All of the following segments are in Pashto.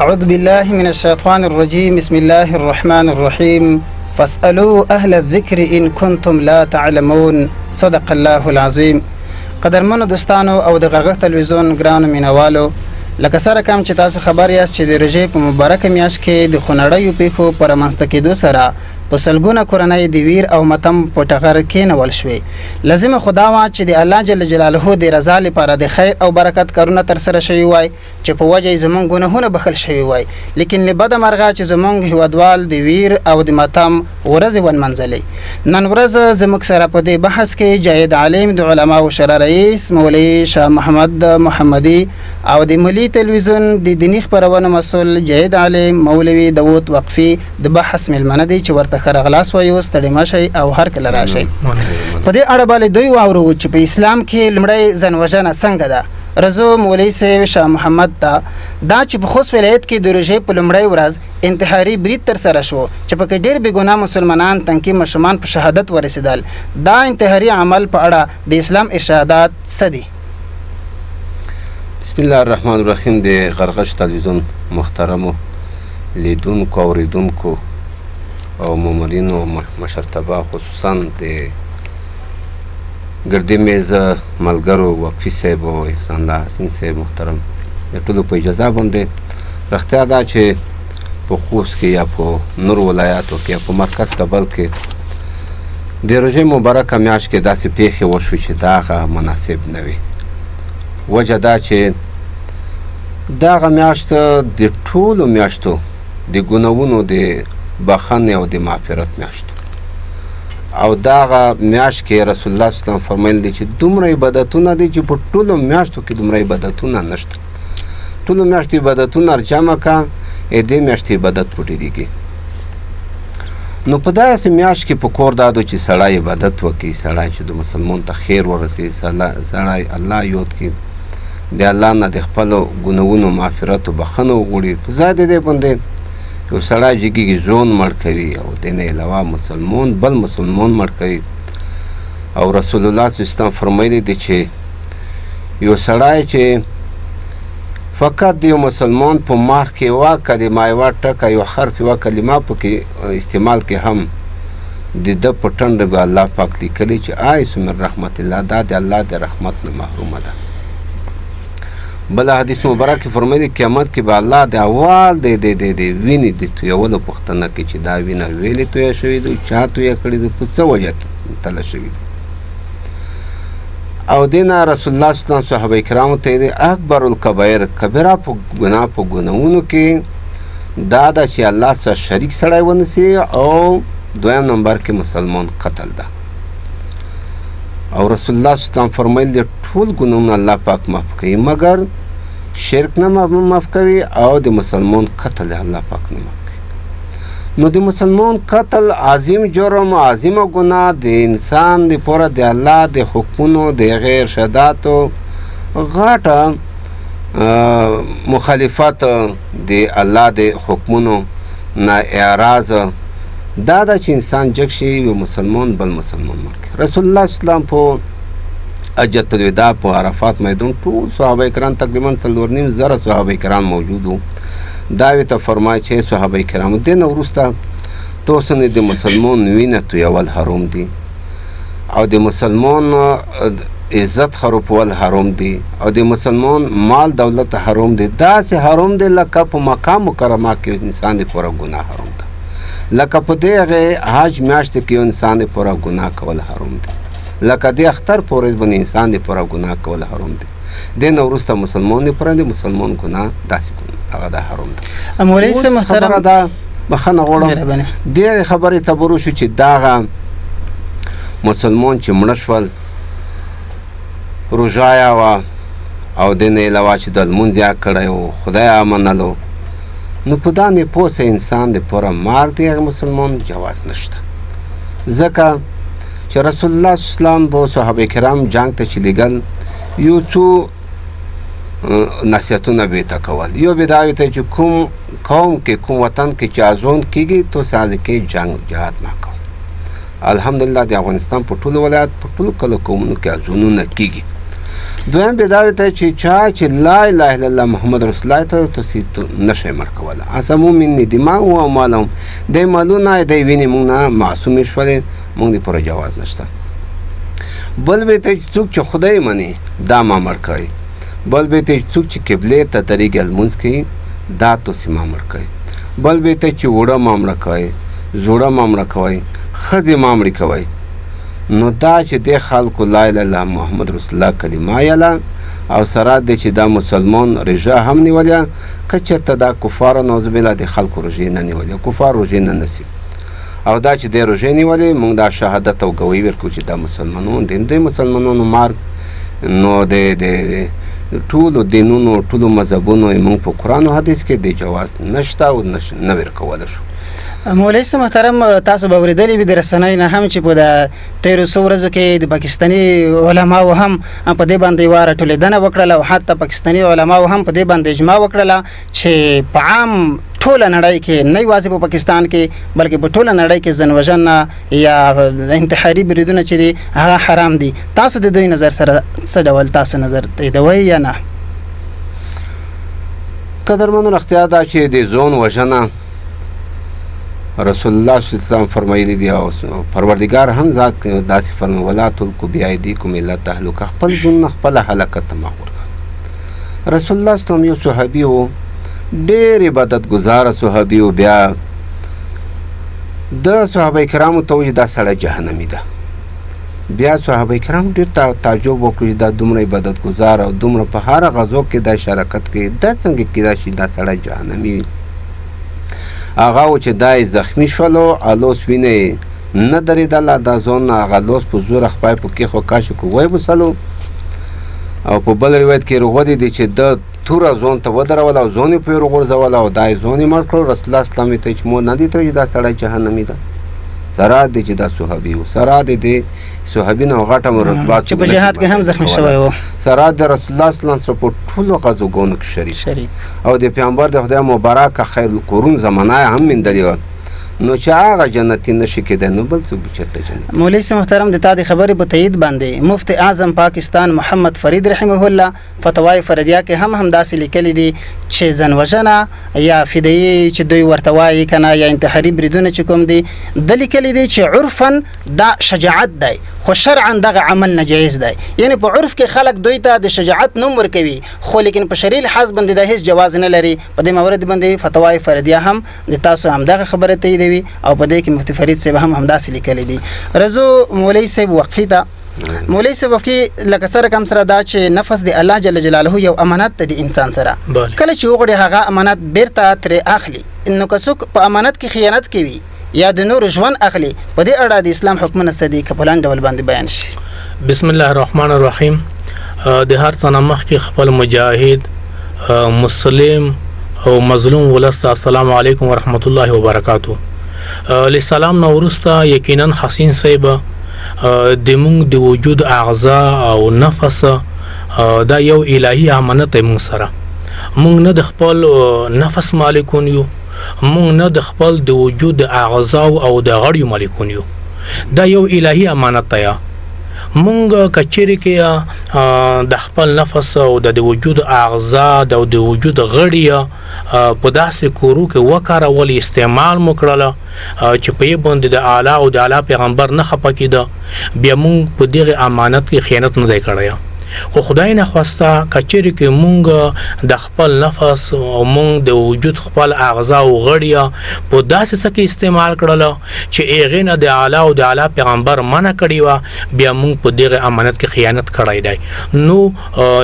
أعوذ بالله من الشيطان الرجيم. بسم الله الرحمن الرحيم. فاسألوا أهل الذكر إن كنتم لا تعلمون. صدق الله العظيم. قدرمنو دوستانو او د غرغښت تلویزیون ګرانو مینوالو، لکه سره کوم چې تاسو خبر یاست چې د روژې په مبارکه میاشت کې د خونړیو پیښو په رامنځته کېدو سره په سلګونه کورنۍ د ویر او متم په ټغر کېنول شوې. لازمه خو دا وه چې د الله جل جلاله د رضا لپاره د خیر او برکت کارونه ترسره شوي وای چې په وجه یې زموږ ګناهونه بخښل شوي وای، لیکن له بده مرغه چې زموږ هیوادوال د ویر او د متم ورځې ونمنځلې. نن ورځ زموږ سره په دې بحث کې جاید عالم د علماو شورا رئیس مولوي شاه محمد محمدي او د ملي تلویزیون د دیني خپرونو مسؤل جاید عالم مولوي داود وقفي د بحث ملمنه دي چې ورته خرغلاس وایو. ستړي مشي او هر کله راشي. په دې اړه باندې دوی واورو چې په اسلام کې لمړی ځانوژنه څنګه ده. رزو مولوي صاحب شاه محمد ته دا چې په خوست ولایت کې د روژې په لمړی ورځ انتحاري برید ترسره شو چې پکې ډېر بېګناه مسلمانان تنکي ماشومان په شهادت ورسېدل. دا انتحاري عمل په اړه د اسلام ارشادات څه دي؟ بسم الله الرحمن الرحیم. د غرغښت تلویزیون محترمو لیدونکو اوریدونکو او مامورینو مشرتبه، خصوصا د ګردې میز ملګرو وقفي صاحب او احسان الله حسین صاحب محترم، د ټولو په اجازه باندې رښتیا ده چې په خوست کې یا په نور ولایاتو کې یا په مرکز کابل کې د روژې مبارکه میاشت کې داسې پیښې وشوې چې د هغه مناسب نه وي. وجه دا چې دغه میاشت د ټولو میاشتو د ګناهونو د بخښنې او د مغفرت میاشت، او دغه میاشت کې رسول الله صلی الله علیه وسلم فرمایل دي چې دومره عبادتونه دي چې په ټولو میاشتو کې دومره عبادتونه نشته. ټولو میاشتو عبادتونه جمع کړه، دې میاشتې عبادت وډېرېږي. نو په داسې میاشت کې په کور دا ده چې سړی عبادت وکړي، سړی چې د مسلمان ته خیر ورسوي، سړی الله یاد کړي، د الله نه د خپلو ګناهونو مغفرت او بخښنه وغواړي. په ځای د دې باندې یو سړی جګېږي ژوند مړ کوي او د نه علاوه مسلمان بل مسلمان مړ کوي. او رسول الله صلی الله علیه وسلم فرمایلی دی چې یو سړی چې فقط د یو مسلمان په مخ کې یوه کلمه یوه ټکه یو حرف یوه کلمه پکې استعمال کې هم د ده په ټنډه به الله پاک لیکلی چې آیس من رحمت الله، دا د الله د رحمت نه محرومه ده. بل حدیث مبارک فرمایي قیامت کې به الله د اول د وینې د تویولو پوښتنه کوي چې دا وینه ویلې تویه شوې ده، چا تویه کړې ده، په څه وجه تله شوې ده. او دې نه رسول الله صلی الله علیه وسلم صحابه کرامو ته یې اکبر الکبایر، کبیره په ګناه په ګناهونو کې دا ده چې الله سره شریک سړی ونیسي، او دویم نمبر کې مسلمان قتل ده. او رسول الله صلی الله علیه وسلم فرمایل دي ټول ګناهونه الله پاک معاف کوي مګر شرک نه معاف کوي او د مسلمان قتل الله پاک نه معاف کوي. نو د مسلمان قتل عظیم جرم، عظیمه ګناه د انسان لپاره د الله د حکمونو د هغې ارشاداتو غټه مخالفت د الله د حکمونو نه اعراض دا ده چې انسان جګ شي یو مسلمان بل مسلمان مړ کړي. رسول الله صلی الله علیه وسلم په حجة الوداع په عرفات میدان ټول صحابه کرام تقریبا 4.5 صحابه کرام موجود وو. دا یې ته فرمایي چې صحابه کرامو دې نه وروسته تاسو نه د مسلمان وینه تویول حرام دي، او د مسلمان عزت خرابول حرام دي، او د مسلمان مال دولت حرام دي. داسې حرام دي لکه په مقام مکرمه کې انسان لپاره ګناه حرام ده، لکه په دغه حج میاشت کې انسان لپاره ګناه کول حرام دي، لکه د اختر په ورځ باندې انسان لپاره ګناه کول حرام دي. دې نه وروسته مسلمان لپاره د مسلمان ګناه داسې هغه د حرام ده. مولوي صاحب محترم، دا بخښنه غواړم دغې خبرې ته به وشو چې دغه مسلمان چې مړه شول روژه یې وه او دې نه علاوه چې د لمونځ یې کړی و، خدای یې منلو، نو په دا نپوسه انسان لپاره مرګ د هغه مسلمان جواز نشته. ځکه چې رسول الله صلی الله علیه وسلم به صحابه کرام جنګ ته چې لېږل یو څو نصیحتونه به یې ته کول. یو به دا وي ته چې کوم قوم کې کوم وطن کې چې اذان کېږي تو سازه کې جنګ جهاد مه کوه. الحمدلله د افغانستان په ټولو ولایت په ټولو کلو قومونو کې اذانونه کېږي. دویم به دا ته چې چا چې لا اله الا الله محمد رسول الله ته تسیت نشه مرکوله اسمو من دماء او مالهم د مالونه د ویني مونږ نه معصوم شول مونږ دی پر جواز نشته بل به ته څوک چې خدای مني دا ما مرکای بل به ته څوک چې قبله ته طریق المنز کوي دا تو سیما مرکای بل به ته چې وړه مامړه کوي زوړه مامړه کوي خزي مامړي کوي نو دا چې د خلکو لا اله الا محمد رسول الله کلمه یلا او سره د چې دا مسلمان رجا هم نیولیا کچته دا کفار نوز بلا د خلکو رجا نه نیولیا کفار رجا نه نصیب او دا چې د رجا نیولې موږ دا شهادت او گواہی ورکو چې دا مسلمانون د مسلمانانو مارګ نو د ټولو دینونو ټولو مذهبونو موږ په قرآن او حدیث کې د جواز نشته او نه ورکول شو مولوی صاحب محترم تاسو به اوریدلی وي د رسنۍ نه هم چې په د 1300 ورځو کې د پاکستاني علماو هم په دې باندې واره ټولېدنه وکړله او حتی پاکستاني علماو هم په دې باندې اجماع وکړله چې په عام ټوله نړۍ کې نه یوازې په پاکستان کې بلکې په ټوله نړۍ کې ځانوژنه یا انتحاري بریدونه چې دي هغه حرام دي تاسو د دوی نظر سره څه ډول تاسو نظر تاییدوئ یا نه قدرمنو اختیار دا چې د ځان وژنه رسول الله صلی الله علیه وسلم فرمایلی دی او پروردگار هم ذات داسې فرمایي ولا تلقوا بأيديكم إلى التهلكة خپل ځان خپل هلاکت ته مغورځوئ رسول الله صلی الله علیه وسلم یو صحابي و ډېر عبادت گزاره صحابي و بیا د صحابه کرامو ته وایي دا سړی جهنمي ده بیا صحابه کرام ډېر تعجب وکړي دا دومره عبادت گزار او دومره په هر غزو کې دا شرکت کوي دا څنګه کېدای شي دا سړی جهنمي وي هغه و چې دا زخمی شولو الوس وینې نه درېدله دا ځان هغه لوس په زور خپای په کېښو کاشو کې ویبوسلو او په بل روایت کې روغدي دي چې د توره ځان ته ودروله او ځان یې پرې وغورځوله او دا یې ځان یې مړ کړو رسول الله اسلام ته چې مو نه دي ته چې دا سړی جهنمي ده سره دی چې دا صحابي و سره دی د صحابي نه غټه مرتبات چې په جهاد کې هم زخمی شوی و سره د رسول الله صلی الله علیه وسلم په ټولو غزوګانو کې شریک او د پیغمبر د خدای مبارک خیر القرون زمانه هم مندلی و نو چې هغه جنتی نشي کېدای نو بل څوک چېرته جنت مولوي صاحب محترم د تا د خبرې په تایید باندې مفتی اعظم پاکستان محمد فرید رحمه الله فتوای فردیه کې هم داسې لیکلي دي چې ځانوژنه یا فدیه چې دوی ورته وایي کنه یا انتحاري بریدونه چې کوم دي د لیکلي دي چې عرفا دا شجاعت دی خو شرعا دغه عمل ناجایز دی یعنی په عرف کې خلک دوی ته د شجاعت نوم ورکوي خو لیکن په شرعي لحاظ باندې د هیڅ جواز نه لري په دې مورد باندې فتوای فردیه هم د تاسو هم دغه خبره تاییدوي او په دې کې مفتی فرید صاحب هم داسې لیکلي دي رزو مولوي صاحب وقفي ته مولوي صاحب کې لکه سره کم سره دا چې نفس د الله جل جلاله یو امانت ته د انسان سره کله چې وګړي هغه امانت بیرته ترې اخلي نو که څوک په امانت کې خیانت کوي یا د نور ژوند اخلي په دې اړه د اسلام حکمونه صدی کپلان ډول باندې بیان شي بسم الله الرحمن الرحیم د هر څه مخ کې خپل مجاهد مسلم او مظلوم ولست السلام علیکم ورحمت الله وبرکاته لسلام نورستا یقینا حسین صاحب د مونږ د وجود اعضا او نفس دا یو الهی امانت مونږ سره مونږ نه د خپل نفس مالکون یو مونږ نه د خپل د وجود اعضا او د غړیو مالکون یو دا یو الهی امانت دی مونږ کچېرې کې د خپل نفس او د وجود اعضا او د وجود غړي په داسې کورو کې وکارول استعمال مکړله چې په یې باندې د اعلی او د اعلی پیغمبر نه خپه کېده بیا مونږ په دغه امانت کې خیانت نه دی کړی خو خدای نه خواسته کچېرې کې مونږ د خپل نفس او مونږ د وجود خپل اعضا او غړي په داسې څه کې استعمال کړله چې هغې نه د اعلی او د اعلی پیغمبر منع کړې وه بیا مونږ په دغه امانت کې خیانت کړی دی نو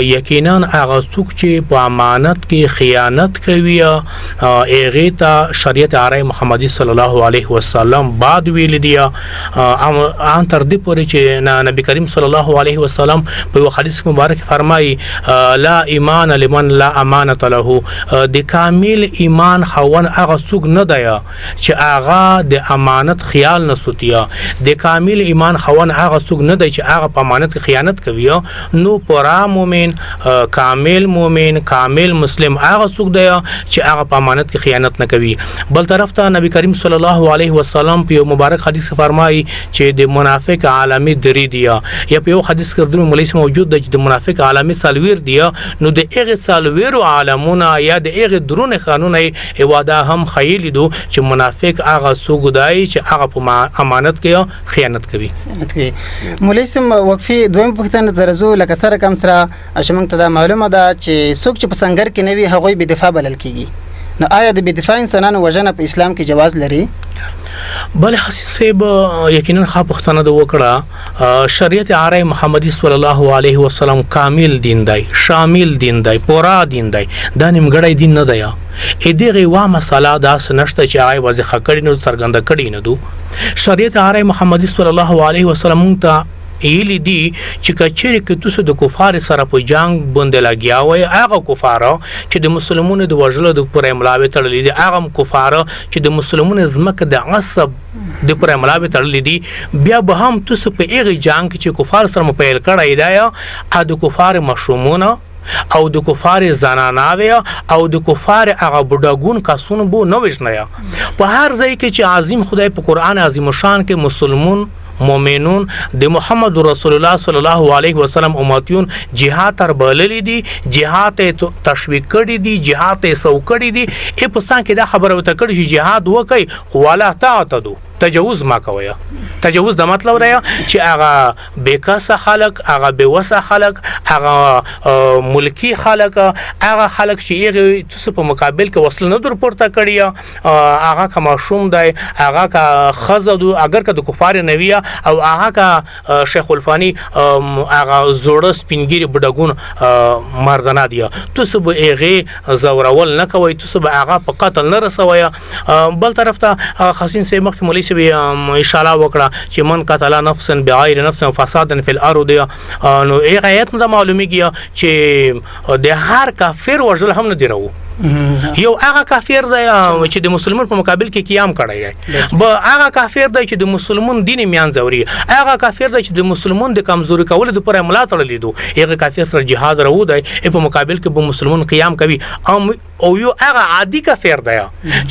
یقینا هغه څوک چې په امانت کې خیانت کوي هغې ته شریعت عربي محمدي صلی الله علیه وسلم بعد ویل دی ان تر دې پورې چې نبی کریم صلی الله علیه وسلم په یو حدیث مبارک فرمایي لا ایمان لمن لا امانت له د کامل ایمان خاون هغه څوک نه دی چې هغه د امانت خیال نه سوتیا د کامل ایمان خاون هغه څوک نه دی چې هغه په امانت خیانت کوي نو پورا مؤمن کامل مؤمن کامل مسلم هغه څوک دی چې هغه په امانت کې خیانت نه کوي بل طرف ته نبی کریم صلی الله علیه وسلم په مبارک حدیث فرمایي چې د منافق عالمي درې دی یا په یو حدیث کې د مولوی موجود د چې د منافق علامه سالویر دی نو د هغه سالویرو علامونه یا د هغه درونه قانون ایواده هم خیلی دو چې منافق هغه سوګدای چې هغه په امانت کې خیانت کوي. مولوی سم وقفي دویم پوښتنه درزو لکه سره کم سره اشمنګ ته دا معلومه ده چې څوک چې په سنگر کې نوي هغوی به دفاع بلل کیږي. نو آیا د بې دفاع انسانانو وژنه په اسلام کې جواز لري؟ بل حسین صاحب یقینا ښه پوښتنه ده وکړه. شریعت عاره محمدي صلی الله علیه وسلم کامل دین دی، شامل دین دی، پورا دین دی، دا نیمګړی دین نه دی. ا دغه وا مسله داس نشته چې آی وځه خکړی نو څرګنده کړي نه دو. شریعت عاره محمدي صلی الله علیه وسلم ته ایلی دی چې کچېره کې تاسو د کفار سره په جنگ باندې لګیا وای هغه کفار چې د مسلمانانو د وژلو د پر املاوي تړلې دي، هغه کفار چې د مسلمانانو زمکه د عصب د پر املاوي تړلې دي، بیا به هم تاسو په هغه جنگ چې کفار سره مپیل کړی دی ا د کفار مشرومونه او د کفار زناناوی او د کفار هغه بډاګون کاسونه بو نو وښنیا په هر ځای کې چې عظیم خدای په قران عظیم شان کې مسلمون مؤمنون د محمد رسول الله صلی الله علیه وسلم امتیون جهاد تر بللی دي، جهاد تشویق کړي دي، جهاد سو کړي دي. په سان کې دا خبره وته کړي چې جهاد وکي خو ولا تعتدو تجاوز ما کوي. تجاوز د مطلب دی چې هغه بیکاسه خلق، هغه بیوسه خلق، هغه ملکی خلق، هغه خلق چې هغه تاسو په مقابل کې وصل نه در پورته کړی، هغه کما شوم دی، هغه کا خزدو اگر که د کفار نویه او هغه کا شیخ الفانی هغه زوړه سپینګری بډګون مردانه دی. تاسو به هغه زورول نه کوي، تاسو به هغه په قتل نه رسوي. بل طرف ته حسین سي مخ مولوی سي اشاره وکړه چې من قتل نفسا بغیر نفس فسادا فی الارض. نو هغه آیت نو معلومیږي چې د هر کافر وژل هم نه دی راو. یو هغه کافر دی چې د مسلمان په مقابل کې قیام کړی دی، به هغه کافر دی چې د مسلمان دین میان زوري، هغه کافر دی چې د مسلمان د کمزوري کول د پر املا تړلې دو، هغه کافر سره جهاد راو دی په مقابل کې به مسلمان قیام کوي. او یو هغه عادي کافر دی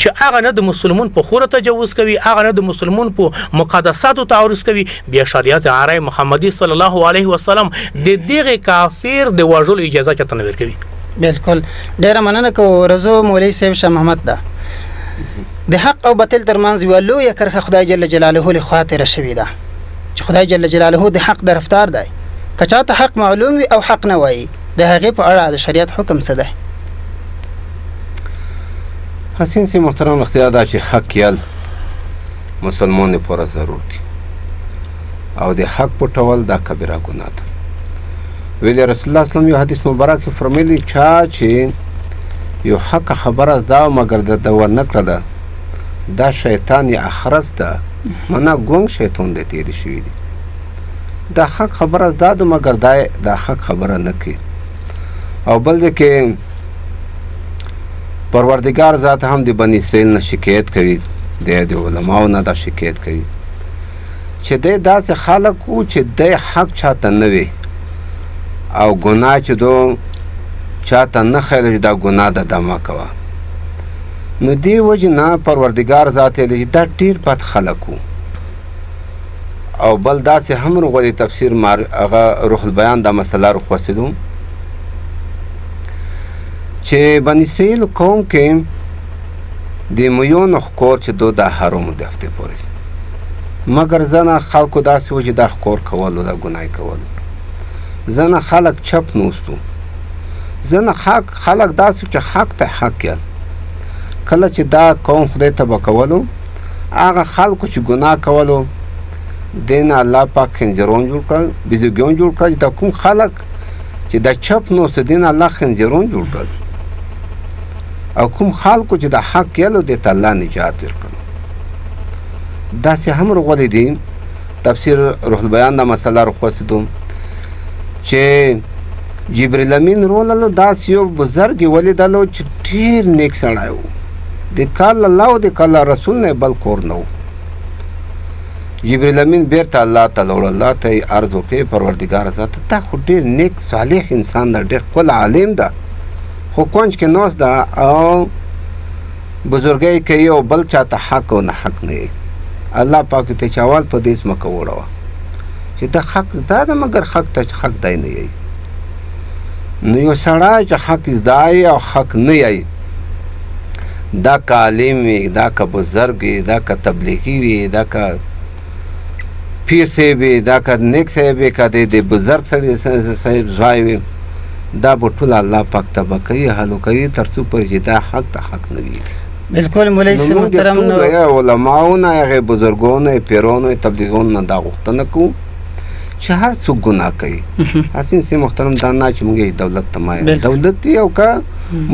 چې هغه نه د مسلمان په خوره تجاوز کوي، هغه نه د مسلمان په مقدساتو تعرض کوي. بیا شریعت عاره محمدي صلی الله علیه وسلم د دغه کافر د وژلو اجازه چته نه ورکوي. بالکل ډیره مننه کو رزو مولوی صاحب شاه محمد ده. د حق او باطل ترمنځ یو لویه کرښه خدای جل جلاله له خاطر شوی ده چې خدای جل جلاله د حق طرفدار دی. که چاته حق معلوم وي او حق نه وایي د هغې په اړه د شریعت حکم څه دی؟ حسین سي محترم اختیار دا چې حق یل مسلمان پورا ضرور دي او د حق پټول دا کبیره ګناه ده. ویلی رسول الله اسلام یو حدیث مبارک فرمایلی چا چې یو حق خبره دا مگر د ونه کړله دا شیطان یا اخرس ده منا ګونګ شیطان دی تیری شوی دی. دا حق خبره دا د مگر دا حق خبره نه کوي. او بل دی کې پروردگار ذات هم د بنی اسرائیل نه شکایت کوي، د علماو نه دا شکایت کوي چې دی داسې خلک و چې دی حق چاته نه وي او ګناه چې دو چاته نه خیلی چې دا ګناه ده دا مه کوه. نو دې وجې نه پروردګار ذات یې دا ډېر بد خلک وو. او بل داسې هم رغولي تفسیر هغه روح البیان دا مسله رخوڅېدو چې بني اسرائیل قوم کې د میونو ښکور چې دو دا حرامو د هفتې پورې مګر ځنه خلکو داسې و چې دا ښکور کولو دا ګناه کولو. ځنه خلک چپ نوستو، ځنه خلک داسې چې حق ته حق یل. کله چې دا قوم خدای تبا کولو هغه خلکو چې ګناه کولو دین الله پاک خنزیرون جوړ کړل، بیزوګیون جوړ کړل. دا کوم خلک چې دا چپ نوستو دین الله خنزیرون جوړ کړل او کوم خلکو چې دا حق یلو د الله نجات ورکړل. داسې هم رغولې دي تفسیر روح البیان دا مسله رخوڅېدو چې جبریل امین روللو داسې یو بزرګ یې ولیدلو چې ډېر نیک سړی و، د کال الله او د کال رسول نه بل کور نه و. جبریل امین بیرته الله ته لاړ، الله ته یې عرض وکړې پروردګاره ذاته تا خو ډېر نیک صالح انسان ده، ډېر ښکلی عالم ده، خو کونج کې ناست ده او بزرګۍ کوي او بل چاته حق او نه حق نه یې. الله پاک ته چې اول په دې ځمکه وړوه چې دا حق دا ده مګر حق ته حق دی نه یې. نو یو سړی چې حق زده او حق نه یی دا که عالم وي دا که بزرګ وي دا که تبلیغي وي دا که پیر صاحب وي دا که نیک صاحب وي که د بزرګ سړي صاحب ځای وي دا به ټول الله پاک تبه کوي حلو کوي تر څو پورې چې دا حق ته حق نه وي. بالکل مولوي صاحب محترم نو علماو نه هغې بزرګو نه پیرانو تبلیغونو نه دا غوښتنه کوو چې هر څوک ګناه کوي. حسین صاحب محترم دا نه چې موږ دولت ته مایل دولت دی او که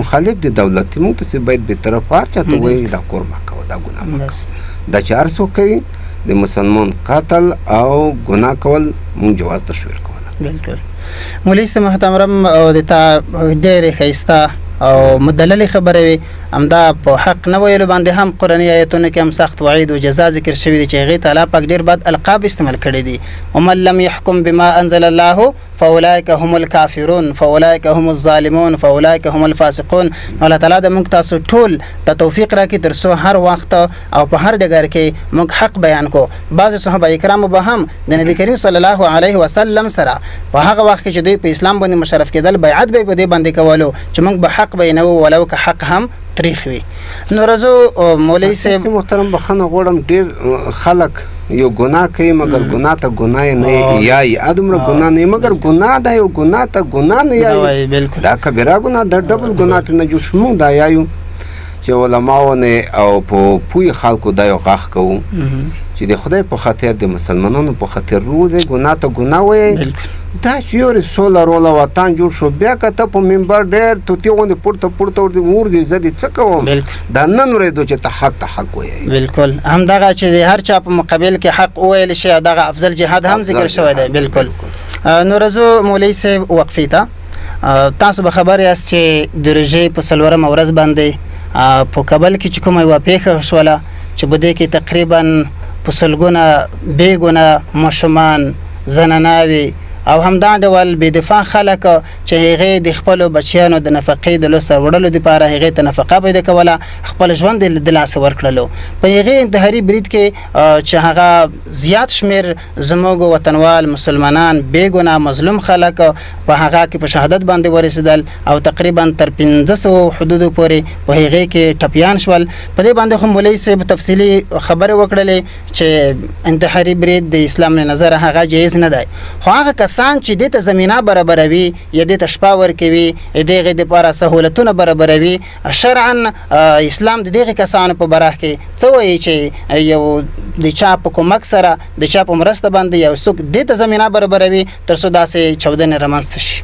مخالف دی دولت دی موږ ته باید بېطرف هر چا ته وایي دا کور مه کوه دا ګناه مه کوه. دا چې هر څوک کوي د مسلمان قتل او ګناه کول موږ جواز تشویر کوله. بالکل مولوي صاحب محترم د تا ډېرې ښایسته او مدللې خبرې وي همدا په حق نه ویلو باندې هم قرآني آیتونو کې هم سخت وعید او جزا ذکر شوي دي چې هغې ته الله پاک ډېر بد القاب استعمال کړي دي. ومن لم يحكم بما انزل الله فاولئک هم الکافرون فاولئک هم الظالمون فاولئک هم الفاسقون. الله تعالی د موږ تاسو ټول ته توفیق راکړي تر څو هر وخت او په هر ډګر کې موږ حق بیان کو. بعضې صحابه کرامو به هم د نبی کریم صلی الله علیه وسلم سره په هغه وخت کې چې دوی په اسلام باندې مشرف کېدل بیعت به یې په دې باندې کولو چې موږ به حق بیانوو ولو که حق هم تریخ وي. نو راځو مولوي صاحب محترم بخښنه غواړم ډېر خلک یو ګناه کوي مګر ګناه ته ګناه یې نه یایي ادومره ګناه نه مګر ګناه ده یو ګناه ته ګناه نه یایي دا کبیره ګناه ده ډبل ګناه ته نه جوړ شو. موږ دا یایو چې علماو نه او په پوهې خلکو دا یو غږ کوو چې د خدای په خاطر د مسلمانانو په خاطر روزه ګناه ته ګناه وایي. دا چې یو رسول روله وطن جوړ شو بیا که ته په منبر ډېر توتي غوندې پورته ورځې زه دې څه کوم دا نن ورېدو چې ته حق ته حق وایې. بالکل همدغه چې د هر چا په مقابل کې حق وویل شي دغه افضل جهاد هم ذکر شوی دی. بالکل نو راځو مولوي صاحب وقفې ته. تاسو به خبر یاست چې د روژې په 4مه ورځ باندې په کابل کې چې کومه یوه پیښه شوله چې په دې کې تقریبا په سلګونه بېګونه ماشومان زناناوې او همدا ډول بې دفاع خلک چې هغې د خپلو بچیانو د نفقې د لوسته وړلو دپاره هغې ته نفقه پیدا کوله خپل ژوند یې د لاسه ورکړلو. په هغې انتحاري برید کې چې هغه زیات شمېر زموږ وطنوال مسلمانان بېګناه مظلوم خلک په هغه کې په شهادت باندې ورسېدل او تقریبا تر 500 حدودو پورې په هغې کې ټپیان شول. په دې باندې خو مولوي صاحب تفصیلي خبرې وکړلې چې انتحاري برید د اسلام له نظره هغه جایز نه دی. خو هغه کسان چې دې ته زمینه برابروي یا دې ته شپه ورکوي د هغې دپاره سهولتونه برابروي شرعا اسلام د دغې کسانو په باره کې څه وایي چې یو د چا په کومک سره د چا په مرسته باندې یو څوک دې ته زمینه برابروي تر څو داسې چاودنې رامنځته شي.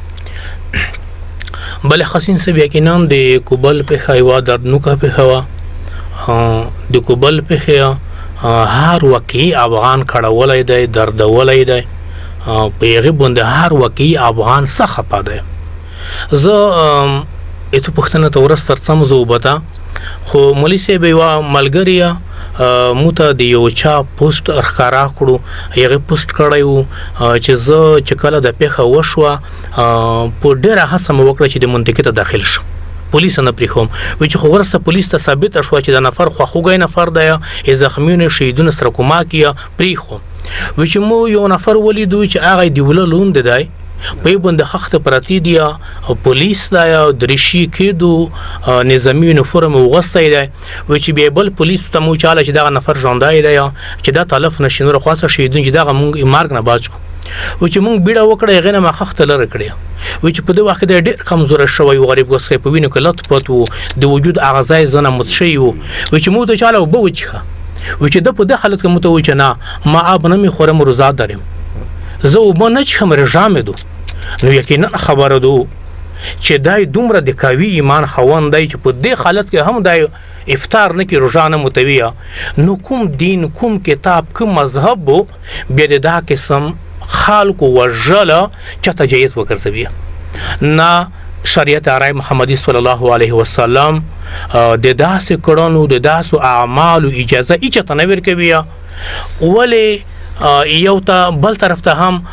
بله حسین صاحب یقینا د کوبل پیښه یوه دردناکه پیښه وه. د کوبل پیښه هر واقعي افغان کړولی دی دردولی دی په هغې باندې هر واقعي افغان څه خفه دی. زه ایتو پوښتنه ته ورس ترڅم زه وبته خو مولوي صاحب یوه ملګري مو ته د یو چا پوسټ ښکاره کړو هغې پوسټ کړی و چې زه چې کله د پیښه وشوه په ډېره هڅه مې وکړه چې د منطقې ته داخل شم پولیس نه پرېښوم وایي چې خو وروسته پولیس ته ثابته شوه چې دا نفر خواخوږی نفر دی یا زخمیونو شهیدونو سره کومک یې پرېښوم. وایي چې مو یو نفر ولیدو چې هغه د وله لوند دی په یې باندې خښته پرتې دي او پولیس دی او دریشي کېدو نظامي یونیفورم اغوستی دی. وایي چې بیا بل پولیس ته مو چاله چې دغه نفر ژوندی دی چې دا تلف نشي نور خاصه شهیدون چې دغه مونږ مرګ نه باج کړو. وایي چې مونږ بیړه وکړه هغې نه ما خښته لرې کړې. وایي چې په دې وخت کې دی ډېر کمزوری شوی و غریب ګسکی په وینو کې لت پت و د وجود اغذا یې ځنه مت شوي و. وایي چې مو ته چاله اوبه وڅښه. وایي چې ده په دې حالت کې مو ته وایي چې نه ما آب نه میخورم روزه دارم زه اوبه نه څښم رژه مې دو. نو یقینا خبره دو چې دای دومره د قوي ایمان خاوند دی چې په دې حالت کې هم دای افطار نه کې روزه نه متویه. نو کوم دین کوم کتاب کوم مذهب بیا د دا قسم خلکو وژله چاته جایز وګرځوي نه. شریعت آرای محمدی صلی الله علیه وسلم د داسې کړنو د داسې اعمالو اجازه هیچاته نه ورکوي. ولې یو ته بل طرف ته هم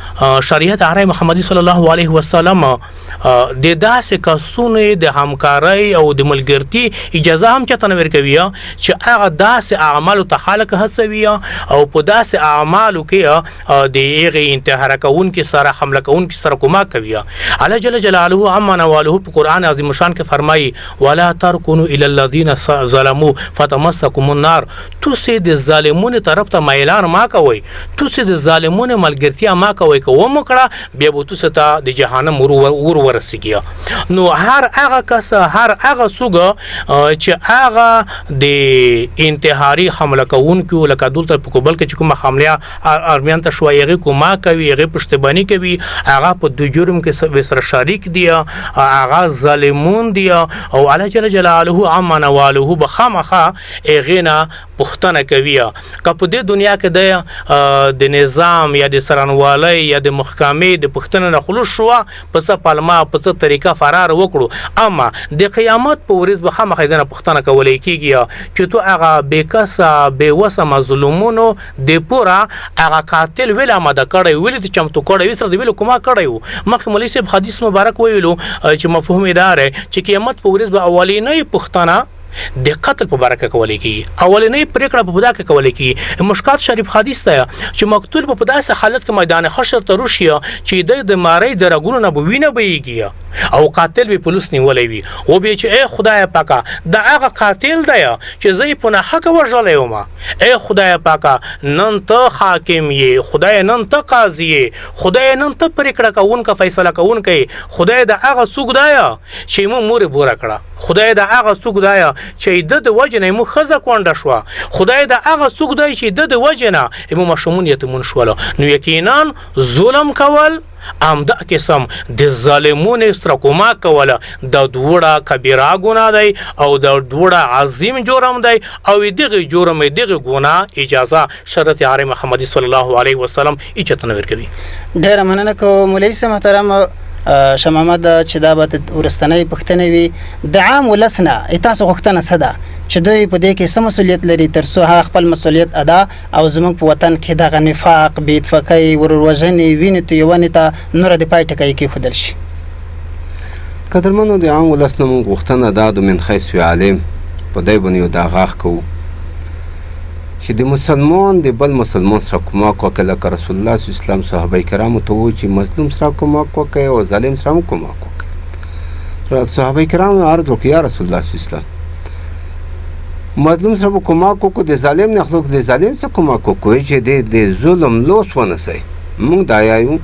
شریعت عربی محمدي صلی الله علیه وسلم د داسې کسونو د همکارۍ او د ملګرتي اجازه هم چاته نه ورکوي چې هغه داسې اعمالو ته خلک هڅوي او په داسې اعمالو کې د هغې انتحار کوونکي سره حمله کوونکي سره کومک کوي. الله جل جلاله عما نواله په قرآن عظیم شان کې فرمایي ولا ترکنوا الى الذين ظلموا فتمسكم النار. تاسې د ظالمونو طرف ته میلان ما کوئ، تاسې د ظالمونو ملګرتیا ما کوئ، که ومکړه بیا به تاسو ته د جهنم ور ورسیږي. نو هر هغه کس هر هغه څوک چې هغه د انتحاري حمله کوونکو لکه دلته په کوبل کې چې کومه حمله ارمیان ته شوی هغې کومک کوي، هغې پشتیباني کوي، هغه په د جرم کې سره شریک دي، هغه ظالمون دي او الله جل جلاله عما نواله به خامخا هغې نه پوښتنه کوي که په دې دنیا کې د نظام یا د څارنوالۍ یا د محکمې د پوښتنې نه خلوص شوه په څه پلمه په څه طریقه فرار وکړو، اما د قیامت په ورځ به خامخا دې نه پوښتنه کولی کېږي چې تو هغه بېکسه بېوسه مظلومونو د پوره هغه قاتل ولې آماده کړی، ولې ته چمتو کړی، سره د ولې کومک کړی و. مخکې مولوي صاحب حدیث مبارک ویلو چې مفهوم یې دا دی چې قیامت په ورځ به اولینۍ پوښتنه د قتل په باره کې کولی کېږي، اولنۍ پرېکړه په بدا کې کولی کېږي. مشکات شریف حدیث دی چې مقتول په داسې حالت کې میدان حشر ته روشي چې د مارۍ د رګونو نه به وینه بهیږي او قاتل به پولیس نیولی وي او بیا چې ای خدای پاکه د هغه قاتل دی چې زه یې په ناحقه وژلی وم، ای خدای پاکه نن ته حاکم یې، خدای نن ته قاضي یې، خدای نن ته پرېکړه کوونکی فیصله کوونکی، خدای د هغه څوک دی چې مو مور بوره کړه، خدای د هغه څوک دی چې د وجه نه مو ښځه کونډه شوه، خدای د هغه څوک دی چې د وجه نه مو ماشومون یتیمون شول. نو یقینا ظلم کول همدا قسم د ظالمونو سره کومک کول د دوړه کبیره ګناه دی او د دوړه عظیم جرم دی او دغه جرم دغه ګناه اجازه شریعت عربی محمدي صلی الله علیه وسلم اجازه نه ورکوي. ډېره مننه کوم مولوي صاحب محترم شاه محمد چې دا به ورستنۍ پوښتنې وي د عام ولس نه تاسو غوښتنه څه ده چې دوی په دې کې څه مسؤلیت لري تر څو هغه خپل مسؤلیت ادا او زموږ په وطن کې دغه نفاق بې اتفاقۍ وروروژنې وینې تویونې ته نوره د پای ټکی کېښودل شي؟ قدرمنو د عام ولس نه مونږ غوښتنه دا د من حیث عالم په دی باندې یو دا غاښ کوو چې د مسلمان د بل مسلمان سره کومک وکړي لکه رسول الله صلی الله علیه وسلم صحابه کرامو ته ووایي چې مظلوم سره کومک وکړئ او ظالم سره هم کومک وکړئ. صحابه کرامو عرض وکړ یا رسول الله صلی الله علیه وسلم مظلوم سره به کومک وکړو، د ظالم نه خلک د ظالم سره کومک وکړو چې د ظلم لوس ونیسئ. موږ دا یایو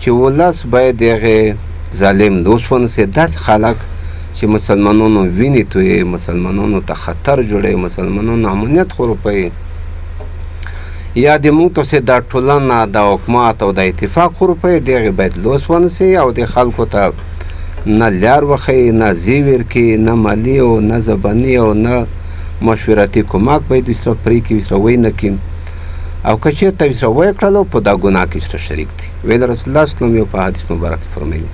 چې ولس باید دغه ظالم لوس ونیسي. داسې خلک چې مسلمانانو وینې تویې، مسلمانانو ته خطر جوړوي، مسلمانانو امنیت خرابوي، یا د موږ تاسې دا ټولنه د حکومت او د اتفاق خرابوي، دغې باید لوس ونیسي او د خلکو ته نه لار وښیي، نه زیور کړي، نه مالي او نه زباني او نه مشورتي کومک باید ورسره پرې کړي، ورسره وی نه کړي او که چېرته ورسره ویې کړلو په دا ګناه کې ورسره شریک دي. ویل رسول الله صلی الله علیه وسلم یو په حدیث مبارک کې فرمایي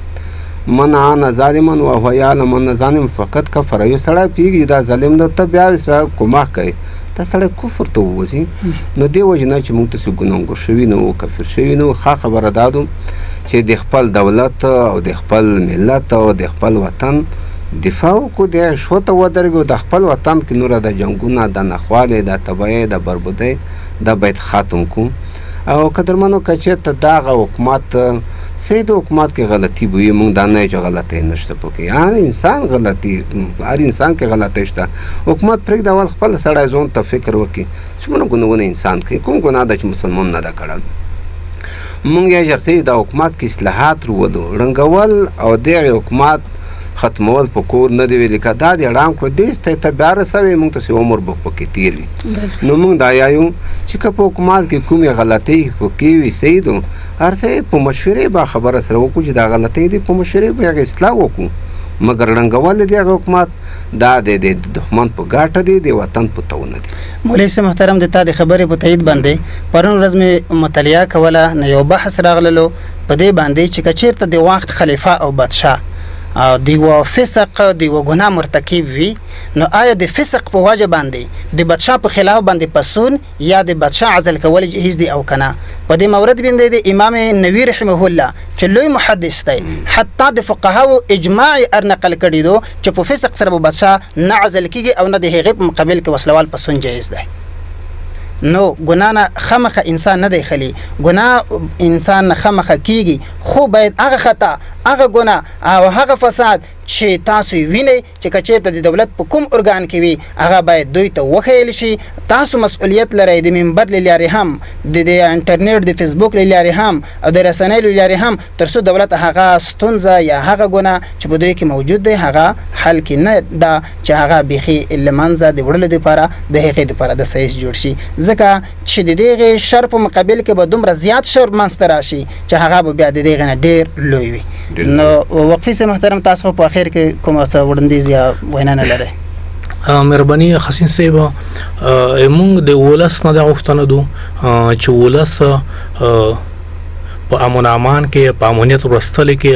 من عان ظالما وهو یعلم ان ظالم فقط کفر. یو سړی پوهېږي دا ظالم ده، ته بیا ورسره کومک کوې، دا سړی کفر ته ووځي. نو دې وجې نه چې موږ تاسې ګناهګار شوي نه وو، کفر شوي نه وو. ښه خبره دا ده چې د خپل دولت او د خپل ملت او د خپل وطن دفاع وکړو، د هغې شو ته ودرېږو. د خپل وطن کې نوره د جنګونه، د ناخوالې، د تباهۍ، د بربادۍ دا باید ختم کړو. او قدرمنو که چېرته دغه حکومت صحیح د حکومت کې غلطي به وي، موږ دا نه چې غلطۍ نشته پکې، هر انسان غلطي، هر انسان کې غلطۍ شته. حکومت پرېږده اول خپل سړی ځان ته فکر وکړي څومره ګناهونه انسان کوي، کوم ګناه ده چې مسلمان نه ده کړی. موږ یې ژر د حکومت کې اصلاحات راولو، ړنګول او دغې حکومت ختمول په کور نه دی ویلي. که دا دې ړنګ کړو دې ته بیا رسوي، موږ تاسې عمر به پکې تېر وي. نو موږ دا یایو چې که په حکومت کې کومې غلطۍ پکې وي صحیح ده، هر څه په مشورې به خبره سره وکړو چې دا غلطۍ دي، په مشورې به هغې اصلاح وکړو. مګر ړنګول د هغه حکومت دا د دښمن په ګټه دی، د وطن په تونه دی. مولوي صاحب محترم د تا د خبرې په تایید باندې پرون ورځ مې مطالعه کوله، نه یو بحث راغللو په دې باندې چې که چېرته د وخت خلیفه او بادشاه د یوه فسق د یوه ګناه مرتکب وي، نو آیا د فسق په وجه باندې د بادشاه په خلاف باندې پسون یا د بادشاه عزل کول جهیز دی او کنه؟ په دې مورد باندې د امام نووي رحمه الله چې لوی محدث دی حتی د فقهاو اجماع نقل کړي دو چې په فسق سره به بادشاه نه عزل کیږي او نه د هغې په مقابل کې وسلوال پسون جایز دی. نو ګناه نه خامخه انسان نه دی خلی، ګناه انسان نه خامخه کیږي، خو باید هغه خطا، هغه ګناه او هغه فساد چې تاسو وینئ چې کچېرته د دولت په کوم ارګان کې وي هغه باید دوی ته وښیل شي. تاسو مسؤلیت لرئ د منبر له لارې هم، د انټرنیټ د فیسبوک له لارې هم او د رسنیو له لارې هم، تر څو دولت هغه ستونزه یا هغه ګناه چې په دوی کې موجود دی هغه حل کړي، نه دا چې هغه بیخي له منځه د وړلو دپاره د هغې دپاره د سایس جوړ شي، ځکه چې د دغې شر په مقابل کې به دومره زیات شر منځته راشي چې هغه به بیا د دغې نه ډېر لوی وي. نو وقفي صاحب محترم، تاسو په اخر کې کومه څه وړاندیز یا وینا نه لرئ؟ مهرباني حسین صاحب، موږ د ولس نه دا غوښتنه دو چې ولس په امن امان کې، په امنیت ورستل کې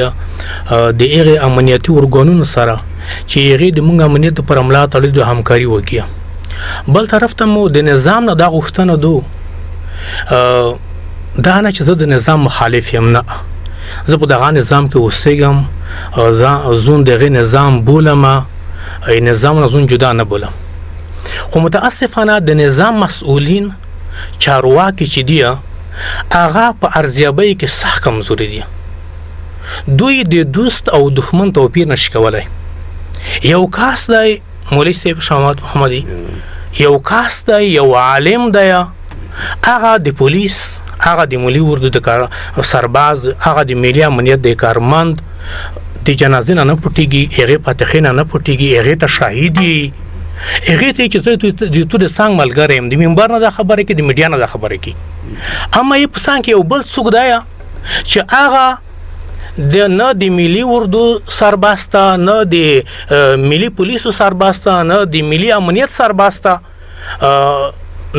د هغې امنیتي ارګانونو سره چې هغې د موږ امنیت پر ملا تړلو د همکاري وکړي. بل طرف ته مو د نظام نه دا غوښتنه دو، دا نه چې زه د نظام مخالف یم، نه، زه په دغه نظام کې اوسېږم، زون دغه نظام بولم، نظام نه زون جدا نه بولم، خو متاسفانه د نظام مسؤلین چارواکي چې دي هغه په ارزیابۍ کې سخت کمزوري دي. دوی د دوست او دښمن توپیر نشي کولی. یو کاس دی مولوي صاحب شامات محمدي، یو کاس دی یو عالم دی، هغه د پولیس، هغه د ملي اردو د سرباز، هغه د ملي امنیت د کارمند د جنازې نه پټېږي، هغې فاتحې نه پټېږي، هغې ته شاهد یي، هغې ته چې زه د تو د څنګ ملګری یم، د منبر نه دا خبره کوي، د میډیا نه دا خبره کوي. اما یې په څنګ کې یو بل څوک دی چې هغه نه د ملي اردو سرباز ته، نه د ملي پولیسو سرباز ته، نه د ملي امنیت سرباز ته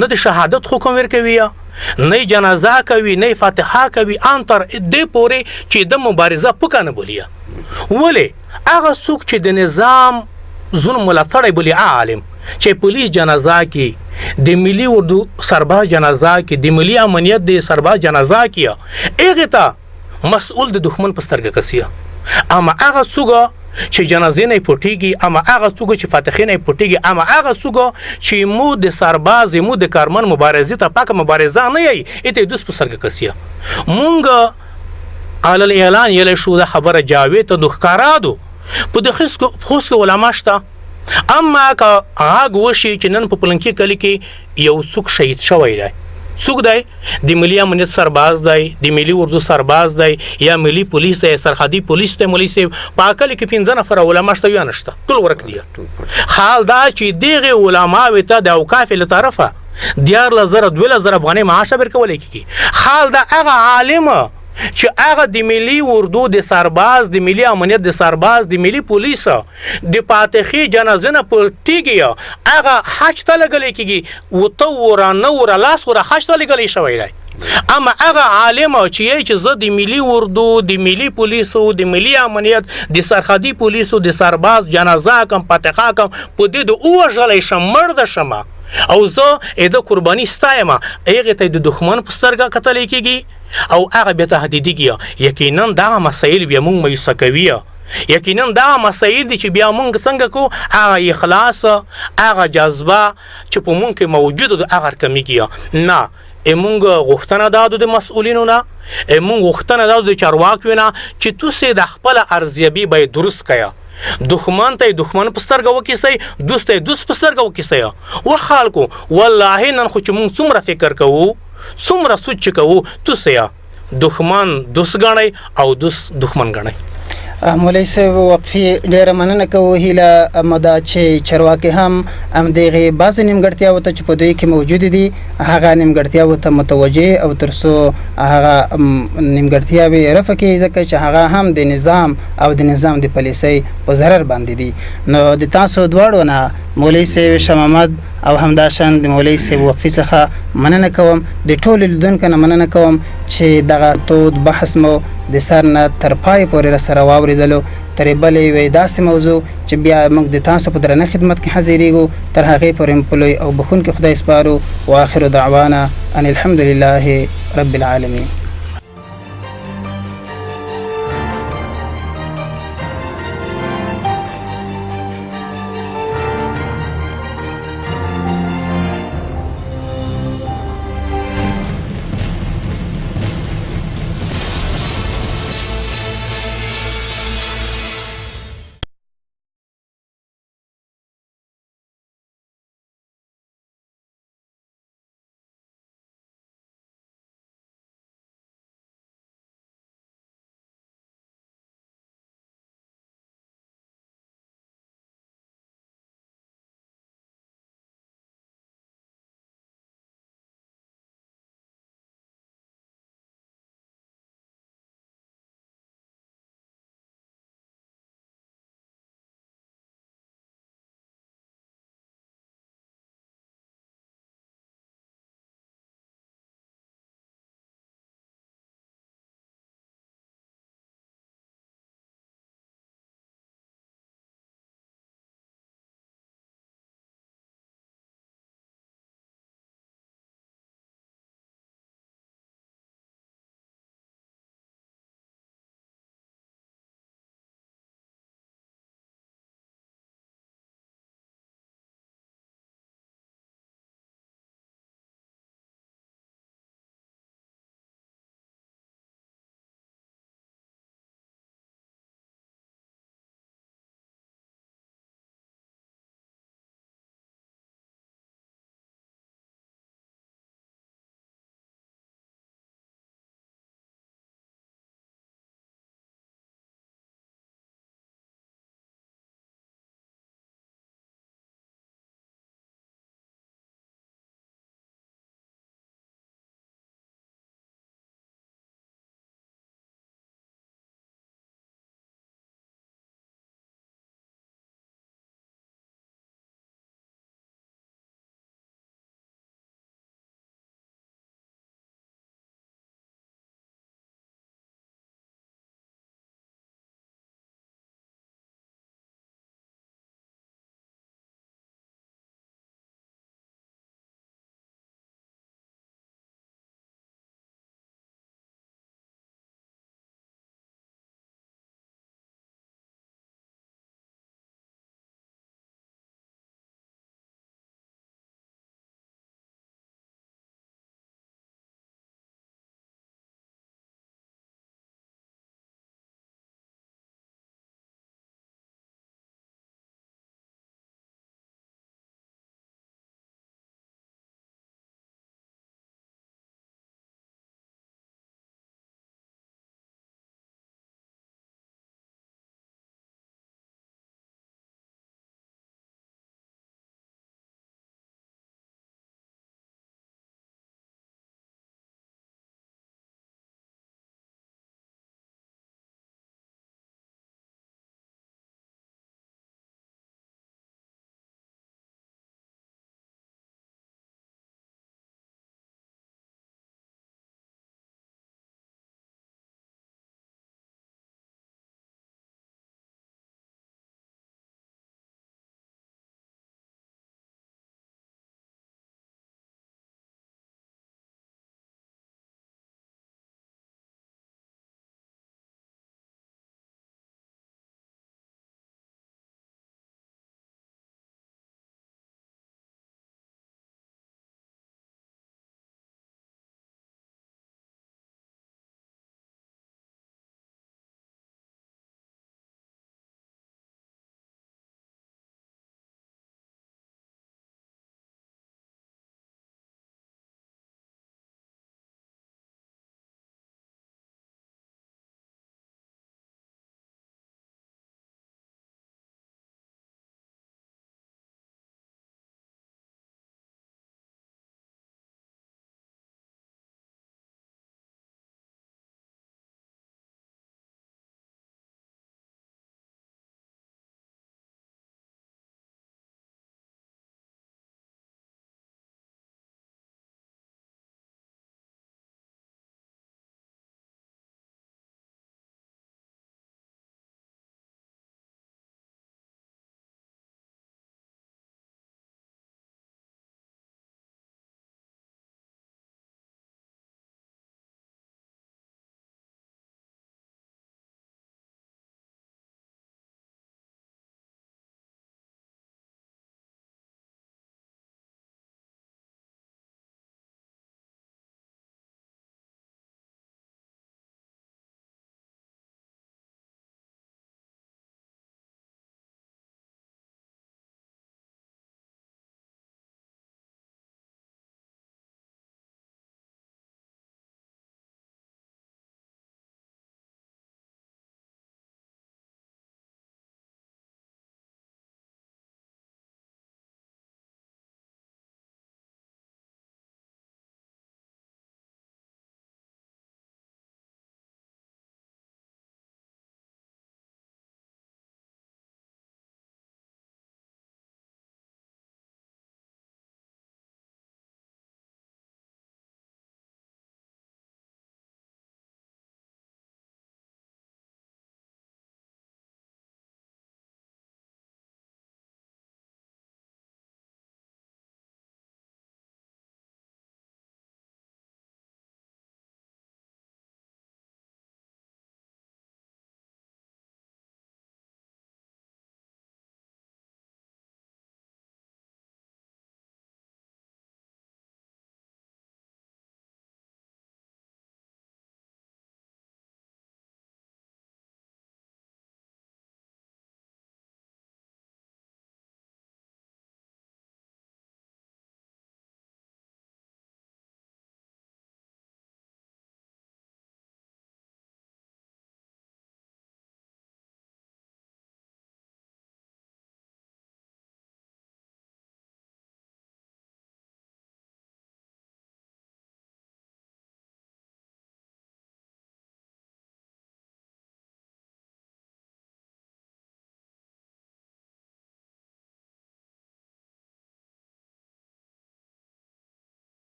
نه د شهادت حکم ورکوي، نه جنازه کوي، نه فاتحه کوي، ان تر دې پورې چې د مبارزه پکه نه بولي. ولې هغه څوک چې د نظام ظلم ملاتړی بولي، عالم چې پولیس جنازه کې، د ملي اردو سرباز جنازه کې، د ملي امنیت د سرباز جنازه کې، هغې ته مسؤل د دښمن په سترګه کسیه. اما هغه څوک چې جنازې نه پټېږي، اما هغه څوک چې فاتحې نه پټېږي، اما هغه څوک چې مو د سرباز، مو د کارمن مبارزې ته پاکه مبارزه نه یي، ایته دوس په سترګه کسیه. مونږ علل اعلان یلی شو دا خبره جاوید ته ښکاره دو په د خوست کې علما شته، اما که غږ وشي چې نن په پلنکي کلي کې یو څوک شهید شوی دی، څوک دی؟ د ملي امنیت سرباز دی، د ملي اردو سرباز دی، یا ملي پولیس دی، سرحدي پولیس دی. مولوي صاحب په کلي کې 15 نفره علما شته یا نشته؟ ټول ورک دي. حال دا چې دغه علماوو ته د اوقاف له طرفه 14,000 افغانۍ معاش ورکول کیږي. حال دا هغه عالم چې هغه د ملي اردو د سرباز، د ملي امنیت د سرباز، د ملي پولیس د فاتحې جنازه نه پټېږي، هغه حج ته لګلی کېږي، وته وره نه وره لاس وره حج ته لګلی شوی دی. اما هغه عالم چې زه د ملي اردو، د ملي پولیسو، د ملي امنیت، د سرحدي پولیسو د سرباز جنازه کم، فاتحه کم، په دې د ووژلی شم، مړ شم او زه د قرباني ستایم، هغې ته د دښمن په سترګه کتلی کېږي او هغه بیا تهدیدېږي. یقینا دغه مسایل بیا موږ مایوسه کوي، یقینا دغه مسایل دي چې بیا موږ څنګه کوو، هغه اخلاص، هغه جذبه چې په موږ کې موجوده ده هغه کمیږي. نه، موږ غوښتنه دا د مسؤلینو نه، موږ غوښتنه دا د چارواکیو نه چې تاسې د خپله ارزیابي باید درست کړئ. دښمن ته دښمن په سترګه وکیسئ، دوست ته دوست په سترګه وکیسئ. و خلکو والله نن خو چې موږ څومره فکر کوو، څومره سوچ کوو، تاسې دښمن دوست ګڼئ او دوست دښمن ګڼئ. مولوي صاحب وقفي ډېره مننه کوو. هیله مده چې چارواکي هم همدغې بعضې نیمګړتیاوو ته چې په دوی کې موجودې دي هغه نیمګړتیاوو ته متوجه او تر څو هغه نیمګړتیاوې رفع کړي، ځکه چې هغه هم د نظام او د نظام د پالیسۍ په ضرر باندې دي. نو د تاسو دواړو نه مولوي صاحب شاه محمد او همداشان د مولوي صاحب وقفي څخه مننه کوم. د ټولو لیدونکو نه مننه کوم چې دغه تود بحث مو د سر نه تر پای پورې راسره واورېدلو. ترې بلې یوې داسې موضوع چې بیا موږ د تاسو په درنه خدمت کې حاضرېږو، تر هغې پورې مو په لوی او بخونکي خدای سپارو. واخر دعوانا ان الحمد لله رب العالمین.